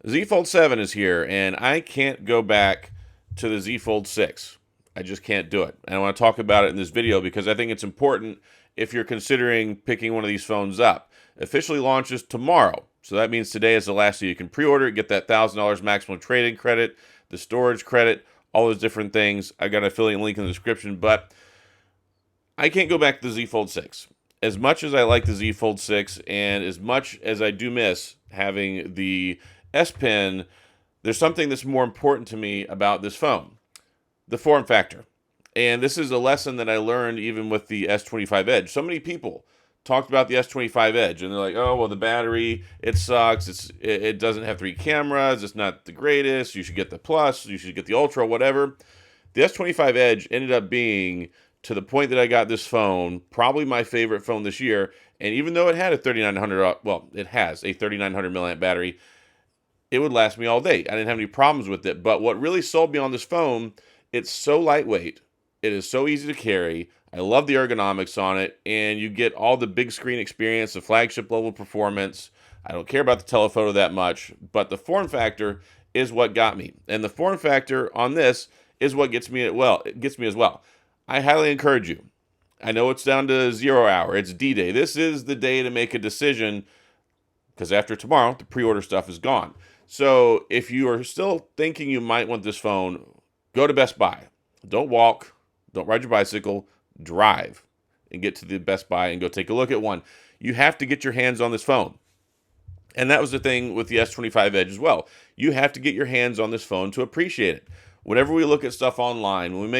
Z Fold 7 is here, and I can't go back to the Z Fold 6. I just can't do it. And I want to talk about it in this video because I think it's important if you're considering picking one of these phones up. Officially launches tomorrow. So that means today is the last day you can pre-order it, get that $1,000 maximum trade-in credit, the storage credit, all those different things. I got an affiliate link in the description, but I can't go back to the Z Fold 6. As much as I like the Z Fold 6 and as much as I do miss having the S Pen, there's something that's more important to me about this phone: the form factor. And this is a lesson that I learned even with the S25 Edge. So many people talked about the S25 Edge, and they're like, oh, well, the battery, it sucks. It doesn't have 3 cameras. It's not the greatest. You should get the Plus. You should get the Ultra, whatever. The S25 Edge ended up being, to the point that I got this phone, probably my favorite phone this year. And even though it had a 3900, well, it has a 3900 milliamp battery, it would last me all day. I didn't have any problems with it. But what really sold me on this phone, it's so lightweight. It is so easy to carry. I love the ergonomics on it, and you get all the big screen experience, the flagship level performance. I don't care about the telephoto that much, but the form factor is what got me. And the form factor on this is what gets me as well. I highly encourage you. I know it's down to 0 hour. It's D-Day. This is the day to make a decision because after tomorrow, the pre-order stuff is gone. So if you are still thinking you might want this phone, go to Best Buy. Don't walk. Don't ride your bicycle. Drive and get to the Best Buy and go take a look at one. You have to get your hands on this phone. And that was the thing with the S25 Edge as well. You have to get your hands on this phone to appreciate it. Whenever we look at stuff online, when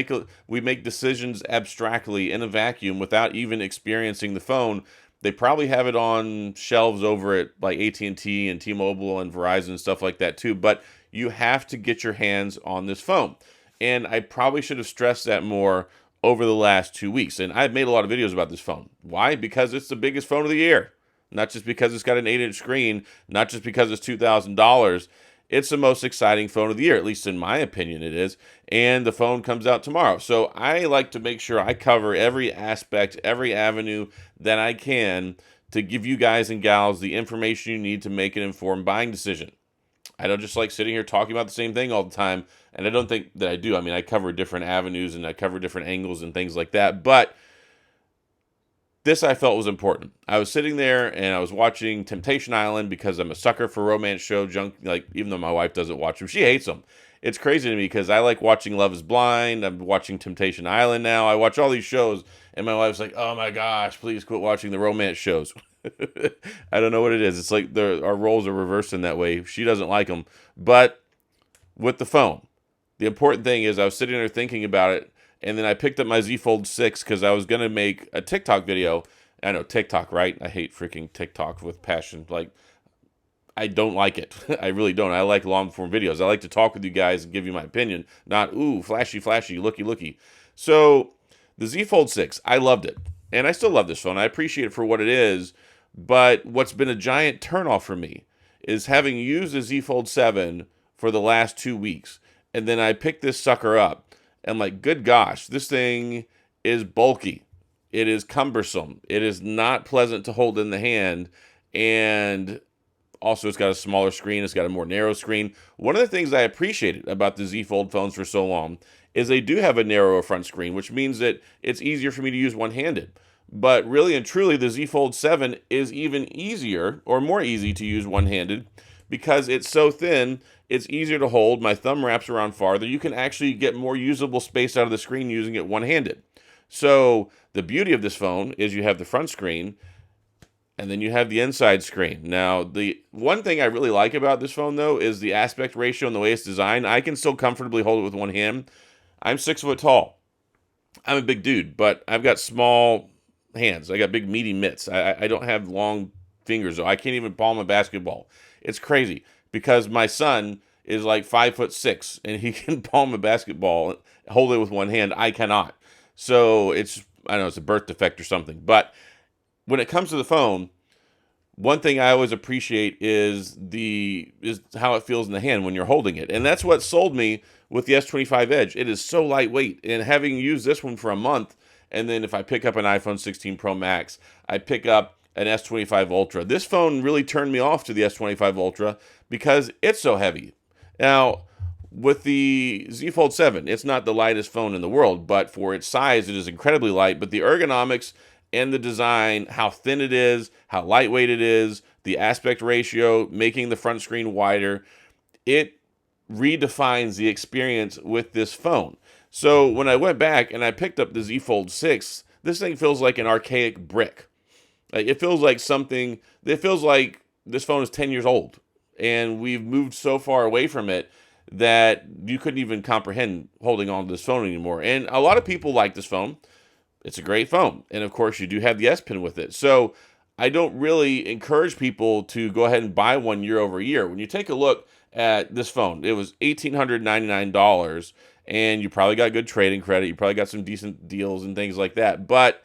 we make decisions abstractly in a vacuum without even experiencing the phone, they probably have it on shelves over at like AT&T and T-Mobile and Verizon and stuff like that too. But you have to get your hands on this phone. And I probably should have stressed that more over the last 2 weeks. And I've made a lot of videos about this phone. Why? Because it's the biggest phone of the year. Not just because it's got an 8-inch screen, not just because it's $2,000. It's the most exciting phone of the year, at least in my opinion it is. And the phone comes out tomorrow. So I like to make sure I cover every aspect, every avenue that I can to give you guys and gals the information you need to make an informed buying decision. I don't just like sitting here talking about the same thing all the time, and I don't think that I do. I mean, I cover different avenues and I cover different angles and things like that, but this I felt was important. I was sitting there and I was watching Temptation Island because I'm a sucker for romance show junk. Like, even though my wife doesn't watch them, she hates them. It's crazy to me because I like watching Love is Blind. I'm watching Temptation Island now. I watch all these shows, and my wife's like, "Oh my gosh, please quit watching the romance shows." I don't know what it is. It's like our roles are reversed in that way. She doesn't like them, but with the phone, the important thing is I was sitting there thinking about it. And then I picked up my Z Fold 6 because I was going to make a TikTok video. I know, TikTok, right? I hate freaking TikTok with passion. Like, I don't like it. I really don't. I like long form videos. I like to talk with you guys and give you my opinion, not, ooh, flashy, flashy, looky, looky. So, the Z Fold 6, I loved it. And I still love this phone. I appreciate it for what it is. But what's been a giant turnoff for me is having used the Z Fold 7 for the last 2 weeks. And then I picked this sucker up. And like, good gosh, this thing is bulky. It is cumbersome. It is not pleasant to hold in the hand. And also, it's got a smaller screen. It's got a more narrow screen. One of the things I appreciated about the Z Fold phones for so long is they do have a narrower front screen, which means that it's easier for me to use one-handed. But really and truly, the Z Fold 7 is even easier or more easy to use one-handed because it's so thin, it's easier to hold. My thumb wraps around farther. You can actually get more usable space out of the screen using it one-handed. So the beauty of this phone is you have the front screen and then you have the inside screen. Now, the one thing I really like about this phone, though, is the aspect ratio and the way it's designed. I can still comfortably hold it with one hand. I'm 6 foot tall. I'm a big dude, but I've got small hands. I got big meaty mitts. I don't have long fingers, though. I can't even palm a basketball. It's crazy because my son is like 5'6" and he can palm a basketball, hold it with one hand. I cannot. So I don't know, it's a birth defect or something. But when it comes to the phone, one thing I always appreciate is how it feels in the hand when you're holding it. And that's what sold me with the S25 Edge. It is so lightweight. And having used this one for a month, and then if I pick up an iPhone 16 Pro Max, I pick up an S25 Ultra. This phone really turned me off to the S25 Ultra because it's so heavy. Now, with the Z Fold 7, it's not the lightest phone in the world, but for its size, it is incredibly light. But the ergonomics and the design, how thin it is, how lightweight it is, the aspect ratio, making the front screen wider, it redefines the experience with this phone. So when I went back and I picked up the Z Fold 6, this thing feels like an archaic brick. Like, it feels like something, it feels like this phone is 10 years old. And we've moved so far away from it that you couldn't even comprehend holding on to this phone anymore. And a lot of people like this phone. It's a great phone. And of course, you do have the S Pen with it. So I don't really encourage people to go ahead and buy one year over year. When you take a look at this phone, it was $1,899, and you probably got good trading credit. You probably got some decent deals and things like that. But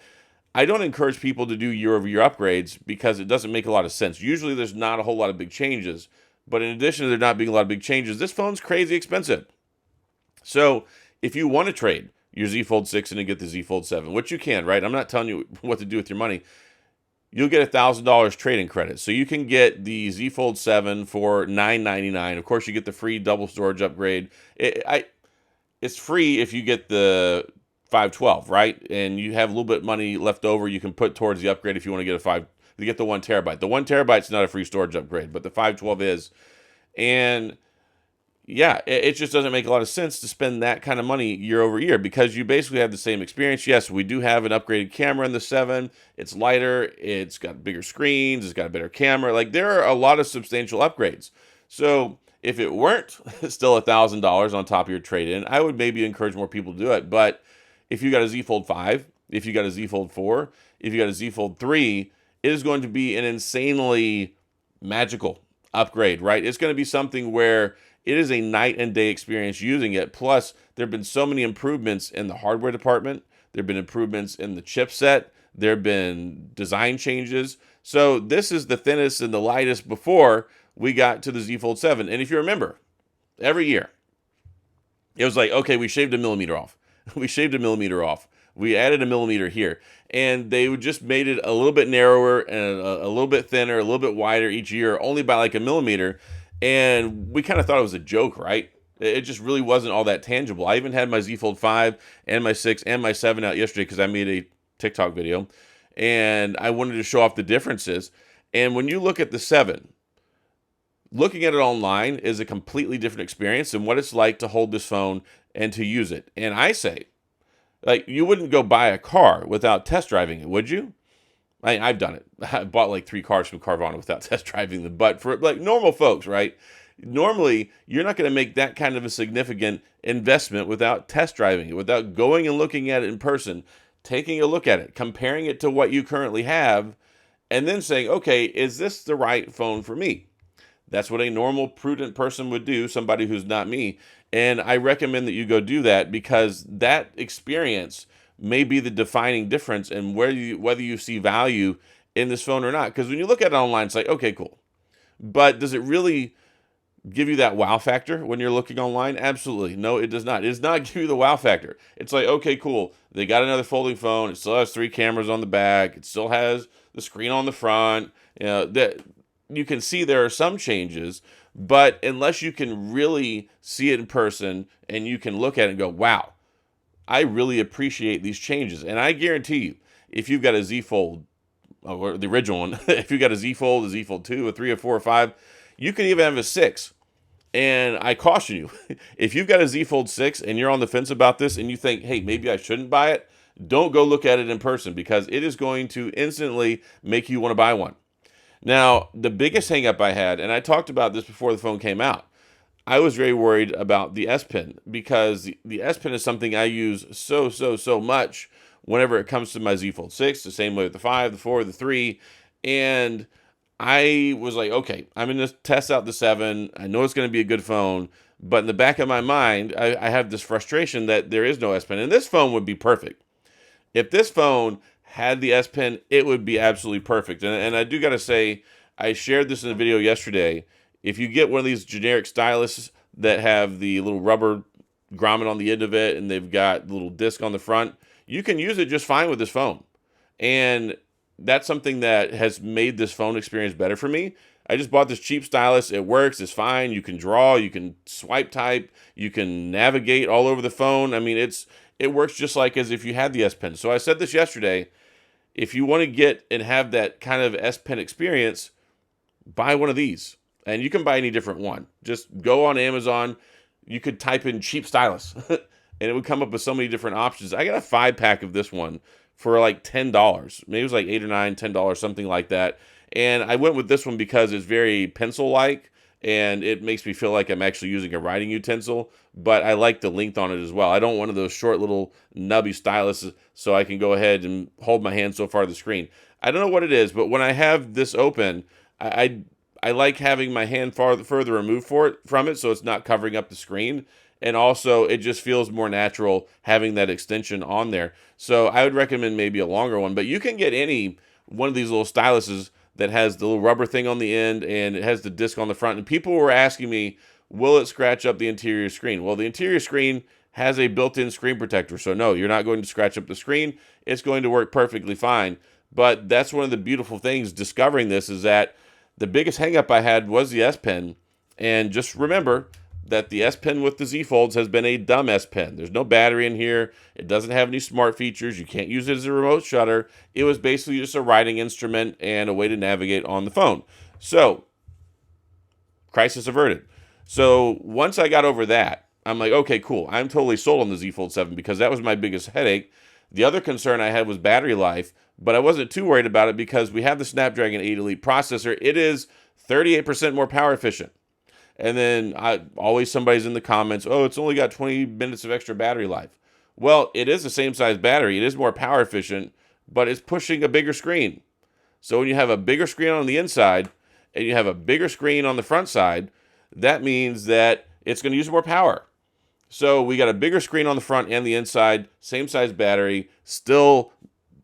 I don't encourage people to do year-over-year upgrades because it doesn't make a lot of sense. Usually there's not a whole lot of big changes. But in addition to there not being a lot of big changes, this phone's crazy expensive. So if you want to trade your Z Fold 6 and to get the Z Fold 7, which you can, right? I'm not telling you what to do with your money. You'll get $1,000 trading credit. So you can get the Z Fold 7 for $999. Of course, you get the free double storage upgrade. It's free if you get the 512, right? And you have a little bit of money left over you can put towards the upgrade if you want to get you get the 1 terabyte. The 1 terabyte's not a free storage upgrade, but the 512 is. And yeah, it just doesn't make a lot of sense to spend that kind of money year over year because you basically have the same experience. Yes, we do have an upgraded camera in the 7. It's lighter. It's got bigger screens. It's got a better camera. Like, there are a lot of substantial upgrades. So if it weren't still $1,000 on top of your trade-in, I would maybe encourage more people to do it. But if you got a Z Fold 5, if you got a Z Fold 4, if you got a Z Fold 3, it is going to be an insanely magical upgrade, right? It's going to be something where it is a night and day experience using it. Plus, there have been so many improvements in the hardware department. There have been improvements in the chipset. There have been design changes. So this is the thinnest and the lightest before we got to the Z Fold 7. And if you remember, every year, it was like, okay, we shaved a millimeter off. We shaved a millimeter off. We added a millimeter here. And they just made it a little bit narrower and a little bit thinner, a little bit wider each year, only by like a millimeter. And we kind of thought it was a joke, right? It just really wasn't all that tangible. I even had my Z Fold 5 and my 6 and my 7 out yesterday because I made a TikTok video. And I wanted to show off the differences. And when you look at the 7, looking at it online is a completely different experience than what it's like to hold this phone and to use it. And I say, like, you wouldn't go buy a car without test driving it, would you? I've done it. I bought like 3 cars from Carvana without test driving them. But for like normal folks, right? Normally, you're not going to make that kind of a significant investment without test driving it, without going and looking at it in person, taking a look at it, comparing it to what you currently have, and then saying, okay, is this the right phone for me? That's what a normal, prudent person would do, somebody who's not me. And I recommend that you go do that because that experience may be the defining difference in whether you see value in this phone or not. Because when you look at it online, it's like, okay, cool. But does it really give you that wow factor when you're looking online? Absolutely. No, it does not. It does not give you the wow factor. It's like, okay, cool. They got another folding phone. It still has 3 cameras on the back. It still has the screen on the front. You know, that you can see there are some changes, but unless you can really see it in person and you can look at it and go, wow, I really appreciate these changes. And I guarantee you, if you've got a Z Fold, or the original one, if you've got a Z Fold, a Z Fold 2, a 3, a 4, or 5, you can even have a 6. And I caution you, if you've got a Z Fold 6 and you're on the fence about this and you think, hey, maybe I shouldn't buy it, don't go look at it in person because it is going to instantly make you want to buy one. Now, the biggest hang up I had, and I talked about this before the phone came out, I was very worried about the S Pen because the S Pen is something I use so much whenever it comes to my Z Fold 6, the same way with the 5, the 4, the 3, and I was like, okay, I'm going to test out the 7. I know it's going to be a good phone, but in the back of my mind, I have this frustration that there is no S Pen, and this phone would be perfect. If this phone had the S Pen, it would be absolutely perfect. And I do got to say, I shared this in a video yesterday. If you get one of these generic styluses that have the little rubber grommet on the end of it and they've got the little disc on the front, you can use it just fine with this phone. And that's something that has made this phone experience better for me. I just bought this cheap stylus. It works. It's fine. You can draw. You can swipe type. You can navigate all over the phone. I mean, it works just like as if you had the S Pen. So I said this yesterday. If you want to get and have that kind of S Pen experience, buy one of these. And you can buy any different one. Just go on Amazon. You could type in cheap stylus, and it would come up with so many different options. I got a 5-pack of this one for like $10. Maybe it was like $8 or $9, $10, something like that. And I went with this one because it's very pencil-like, and it makes me feel like I'm actually using a writing utensil, but I like the length on it as well. I don't want one of those short little nubby styluses so I can go ahead and hold my hand so far to the screen. I don't know what it is, but when I have this open, I like having my hand further removed from it so it's not covering up the screen. And also, it just feels more natural having that extension on there. So I would recommend maybe a longer one, but you can get any one of these little styluses that has the little rubber thing on the end and it has the disc on the front. And people were asking me, will it scratch up the interior screen? Well, the interior screen has a built-in screen protector. So no, you're not going to scratch up the screen. It's going to work perfectly fine. But that's one of the beautiful things discovering this is that the biggest hangup I had was the S Pen. And just remember that the S Pen with the Z Folds has been a dumb S Pen. There's no battery in here. It doesn't have any smart features. You can't use it as a remote shutter. It was basically just a writing instrument and a way to navigate on the phone. So, crisis averted. So, once I got over that, I'm like, okay, cool. I'm totally sold on the Z Fold 7 because that was my biggest headache. The other concern I had was battery life, but I wasn't too worried about it because we have the Snapdragon 8 Elite processor. It is 38% more power efficient. And then always somebody's in the comments, oh, it's only got 20 minutes of extra battery life. Well, it is the same size battery. It is more power efficient, but it's pushing a bigger screen. So when you have a bigger screen on the inside and you have a bigger screen on the front side, that means that it's going to use more power. So we got a bigger screen on the front and the inside, same size battery, still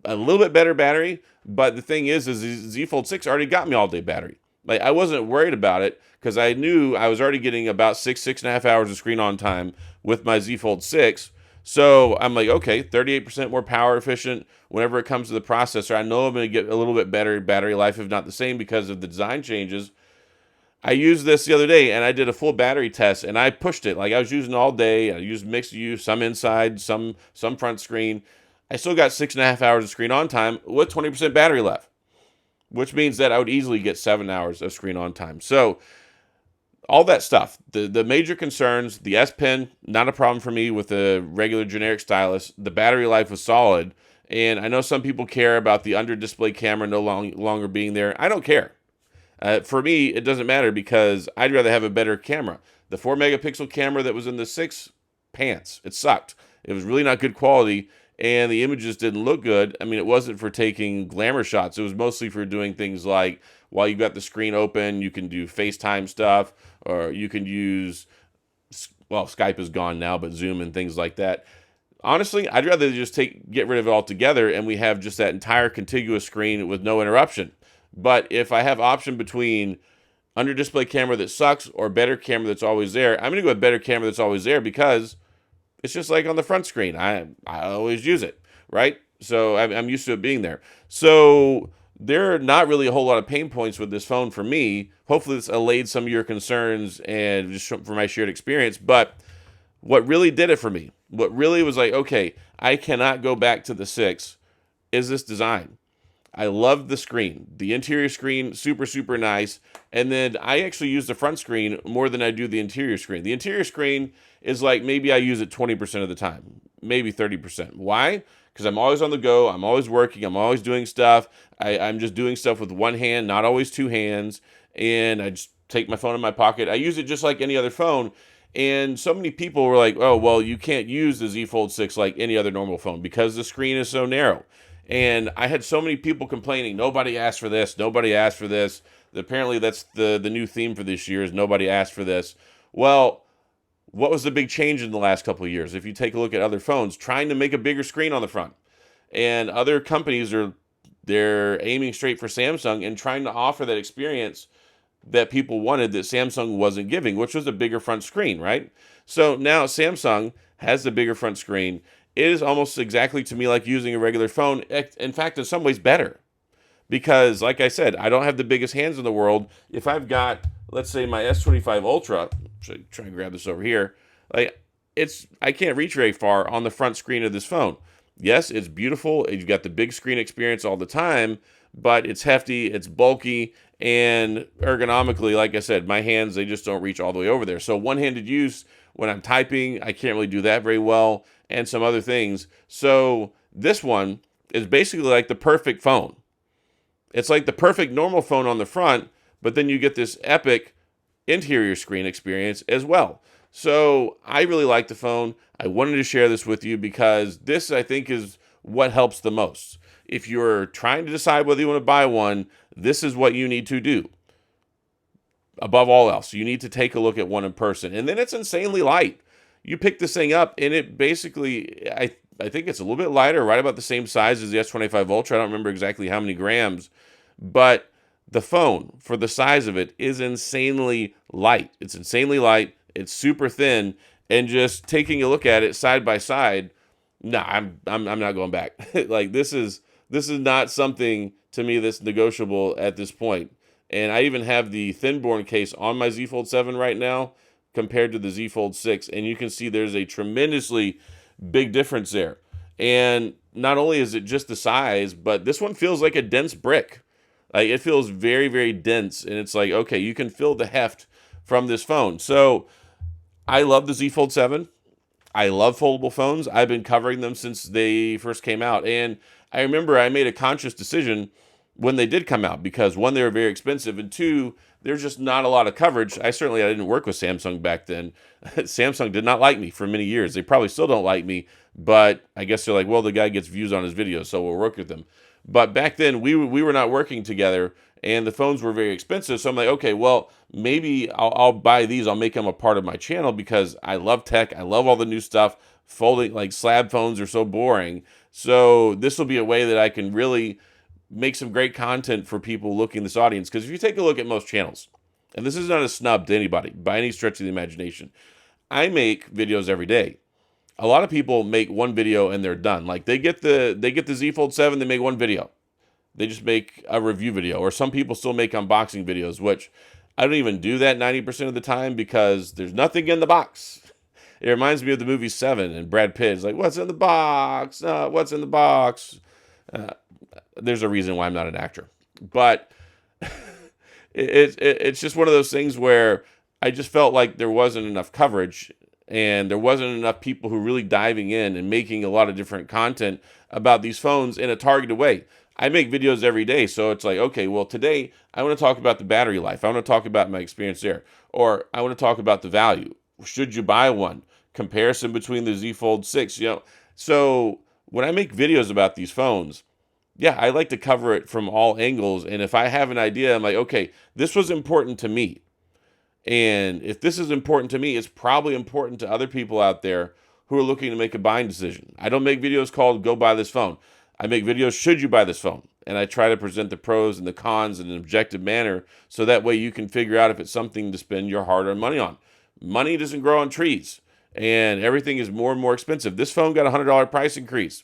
a little bit better battery. But the thing is the Z Fold 6 already got me all-day battery. Like, I wasn't worried about it because I knew I was already getting about 6.5 hours of screen on time with my Z Fold 6. So I'm like, okay, 38% more power efficient whenever it comes to the processor. I know I'm going to get a little bit better battery life, if not the same, because of the design changes. I used this the other day, and I did a full battery test, and I pushed it. Like, I was using it all day. I used mixed use, some inside, some front screen. I still got 6.5 hours of screen on time with 20% battery left, which means that I would easily get 7 hours of screen on time. So all that stuff, the major concerns, the S Pen, not a problem for me with the regular generic stylus. The battery life was solid. And I know some people care about the under-display camera no longer being there. I don't care. For me, it doesn't matter because I'd rather have a better camera. The 4-megapixel camera that was in the 6, pants. It sucked. It was really not good quality. And the images didn't look good. I mean, it wasn't for taking glamour shots. It was mostly for doing things like, while you've got the screen open, you can do FaceTime stuff, or you can use, well, Skype is gone now, but Zoom and things like that. Honestly, I'd rather just get rid of it altogether, and we have just that entire contiguous screen with no interruption. But if I have option between under display camera that sucks or better camera that's always there, I'm going to go with better camera that's always there because it's just like on the front screen. I always use it, right? So I'm used to it being there. So there are not really a whole lot of pain points with this phone for me. Hopefully this allayed some of your concerns and just for my shared experience. But what really did it for me, what really was like, okay, I cannot go back to the 6, is this design. I love the screen. The interior screen, super, super nice. And then I actually use the front screen more than I do the interior screen. The interior screen is like maybe I use it 20% of the time, maybe 30%. Why? Because I'm always on the go. I'm always working. I'm always doing stuff. I'm just doing stuff with one hand, not always two hands. And I just take my phone in my pocket. I use it just like any other phone. And so many people were like, oh, well, you can't use the Z Fold 6 like any other normal phone because the screen is so narrow. And I had so many people complaining, nobody asked for this, nobody asked for this. Apparently that's the new theme for this year is nobody asked for this. Well, what was the big change in the last couple of years? If you take a look at other phones, trying to make a bigger screen on the front. And other companies they're aiming straight for Samsung and trying to offer that experience that people wanted that Samsung wasn't giving, which was a bigger front screen, right? So now Samsung has the bigger front screen. It is almost exactly to me like using a regular phone. In fact, in some ways better. because, like I said, I don't have the biggest hands in the world. If I've got, let's say, my S25 Ultra, try and grab this over here, like I can't reach very far on the front screen of this phone. Yes, it's beautiful. You've got the big screen experience all the time, but it's hefty, it's bulky, and ergonomically, like I said, my hands, they just don't reach all the way over there. So one-handed use, when I'm typing, I can't really do that very well, and some other things. So this one is basically like the perfect phone. It's like the perfect normal phone on the front, but then you get this epic interior screen experience as well. So I really like the phone. I wanted to share this with you because this, I think, is what helps the most. If you're trying to decide whether you want to buy one, this is what you need to do. Above all else, you need to take a look at one in person. And then it's insanely light. You pick this thing up, and it basically, I think it's a little bit lighter, right about the same size as the S25 Ultra. I don't remember exactly how many grams, but the phone, for the size of it, is insanely light. It's insanely light. It's super thin, and just taking a look at it side by side, nah, I'm not going back. Like this is not something to me that's negotiable at this point. And I even have the thin-born case on my Z Fold 7 right now compared to the Z Fold 6, and you can see there's a tremendously big difference there. And not only is it just the size, but this one feels like a dense brick. Like it feels very, very dense, and it's like, okay, you can feel the heft from this phone. So I love the Z Fold 7. I love foldable phones. I've been covering them since they first came out. And I remember I made a conscious decision when they did come out because, one, they were very expensive, and two, there's just not a lot of coverage. I didn't work with Samsung back then. Samsung did not like me for many years. They probably still don't like me, but I guess they're like, well, the guy gets views on his videos, so we'll work with them. But back then, we were not working together, and the phones were very expensive. So I'm like, okay, well, maybe I'll buy these. I'll make them a part of my channel because I love tech. I love all the new stuff. Folding, like slab phones are so boring. So this will be a way that I can really make some great content for people looking this audience. Because if you take a look at most channels, and this is not a snub to anybody by any stretch of the imagination, I make videos every day. A lot of people make one video and they're done. Like they get the Z Fold 7, they make one video. They just make a review video. Or some people still make unboxing videos, which I don't even do that 90% of the time because there's nothing in the box. It reminds me of the movie Seven, and Brad Pitt is like, what's in the box? What's in the box? There's a reason why I'm not an actor. But it's just one of those things where I just felt like there wasn't enough coverage and there wasn't enough people who really diving in and making a lot of different content about these phones in a targeted way. I make videos every day, so it's like, okay, well, today I want to talk about the battery life. I want to talk about my experience there. Or I want to talk about the value. Should you buy one? Comparison between the Z Fold 6, So when I make videos about these phones, yeah, I like to cover it from all angles. And if I have an idea, I'm like, okay, this was important to me. And if this is important to me, it's probably important to other people out there who are looking to make a buying decision. I don't make videos called go buy this phone. I make videos, should you buy this phone? And I try to present the pros and the cons in an objective manner so that way you can figure out if it's something to spend your hard-earned money on. Money doesn't grow on trees, and everything is more and more expensive. This phone got a $100 price increase,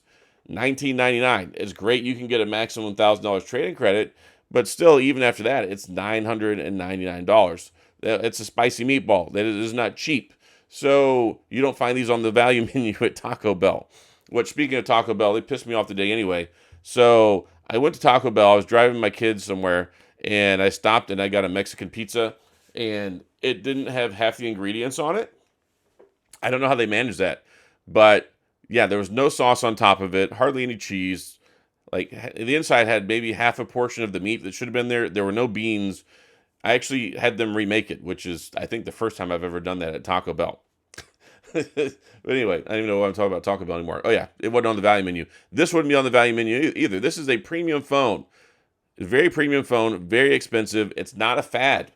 $19.99. It's great you can get a maximum $1,000 trade-in credit, but still, even after that, it's $999. It's a spicy meatball. That is not cheap. So you don't find these on the value menu at Taco Bell. Which, speaking of Taco Bell, they pissed me off today anyway. So I went to Taco Bell. I was driving my kids somewhere, and I stopped and I got a Mexican pizza, and it didn't have half the ingredients on it. I don't know how they managed that, but yeah, there was no sauce on top of it, hardly any cheese. Like the inside had maybe half a portion of the meat that should have been there. There were no beans. I actually had them remake it, which is, I think, the first time I've ever done that at Taco Bell. But anyway, I don't even know why I'm talking about Taco Bell anymore. Oh yeah, it wasn't on the value menu. This wouldn't be on the value menu either. This is a premium phone. A very premium phone, very expensive. It's not a fad.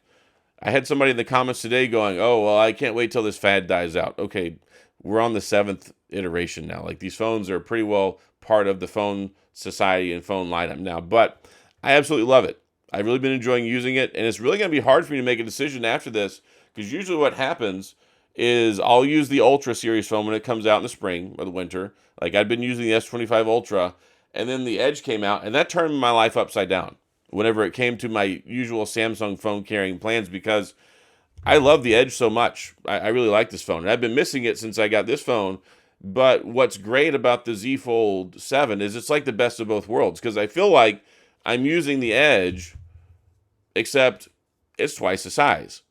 I had somebody in the comments today going, oh, well, I can't wait till this fad dies out. Okay, we're on the 7th iteration now. Like, these phones are pretty well part of the phone society and phone lineup now. But I absolutely love it. I've really been enjoying using it, and it's really going to be hard for me to make a decision after this, because usually what happens is I'll use the Ultra series phone when it comes out in the spring or the winter. Like, I've been using the S25 Ultra, and then the Edge came out, and that turned my life upside down whenever it came to my usual Samsung phone carrying plans, because I love the Edge so much. I really like this phone. And I've been missing it since I got this phone. But what's great about the Z Fold 7 is it's like the best of both worlds, because I feel like I'm using the Edge, except it's twice the size.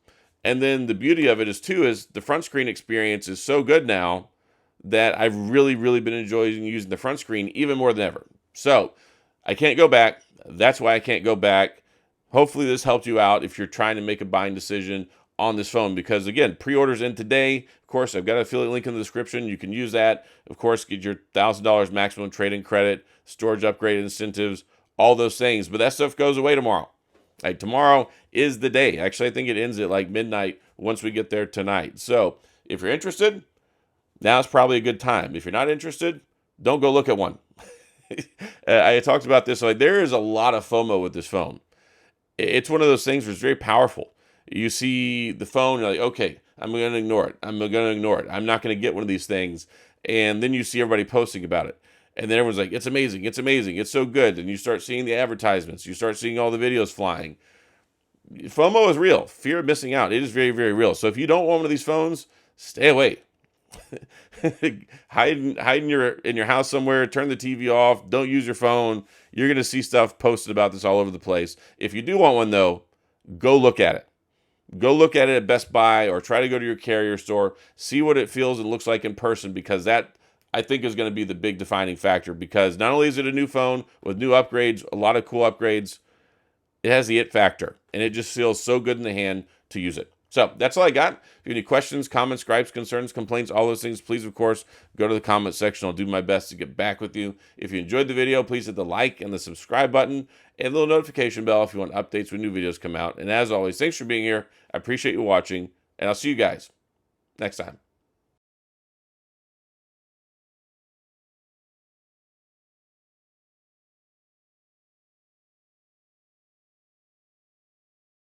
And then the beauty of it is, too, is the front screen experience is so good now that I've really, really been enjoying using the front screen even more than ever. So I can't go back. That's why I can't go back. Hopefully this helped you out if you're trying to make a buying decision on this phone, because again, pre-orders in today. Of course, I've got an affiliate link in the description. You can use that. Of course, get your $1,000 maximum trade-in credit, storage upgrade incentives, all those things. But that stuff goes away tomorrow. Like, tomorrow is the day. Actually, I think it ends at like midnight once we get there tonight. So if you're interested, now's probably a good time. If you're not interested, don't go look at one. I talked about this. Like, there is a lot of FOMO with this phone. It's one of those things where it's very powerful. You see the phone, you're like, okay, I'm going to ignore it. I'm going to ignore it. I'm not going to get one of these things. And then you see everybody posting about it. And then everyone's like, it's amazing. It's amazing. It's so good. And you start seeing the advertisements. You start seeing all the videos flying. FOMO is real. Fear of missing out. It is very, very real. So if you don't want one of these phones, stay away. hide in your house somewhere. Turn the TV off. Don't use your phone. You're going to see stuff posted about this all over the place. If you do want one, though, go look at it. Go look at it at Best Buy, or try to go to your carrier store. See what it feels and looks like in person, because that, I think, is going to be the big defining factor. Because not only is it a new phone with new upgrades, a lot of cool upgrades, it has the it factor, and it just feels so good in the hand to use it. So that's all I got. If you have any questions, comments, gripes, concerns, complaints, all those things, please, of course, go to the comment section. I'll do my best to get back with you. If you enjoyed the video, please hit the like and the subscribe button and the little notification bell if you want updates when new videos come out. And as always, thanks for being here. I appreciate you watching, and I'll see you guys next time.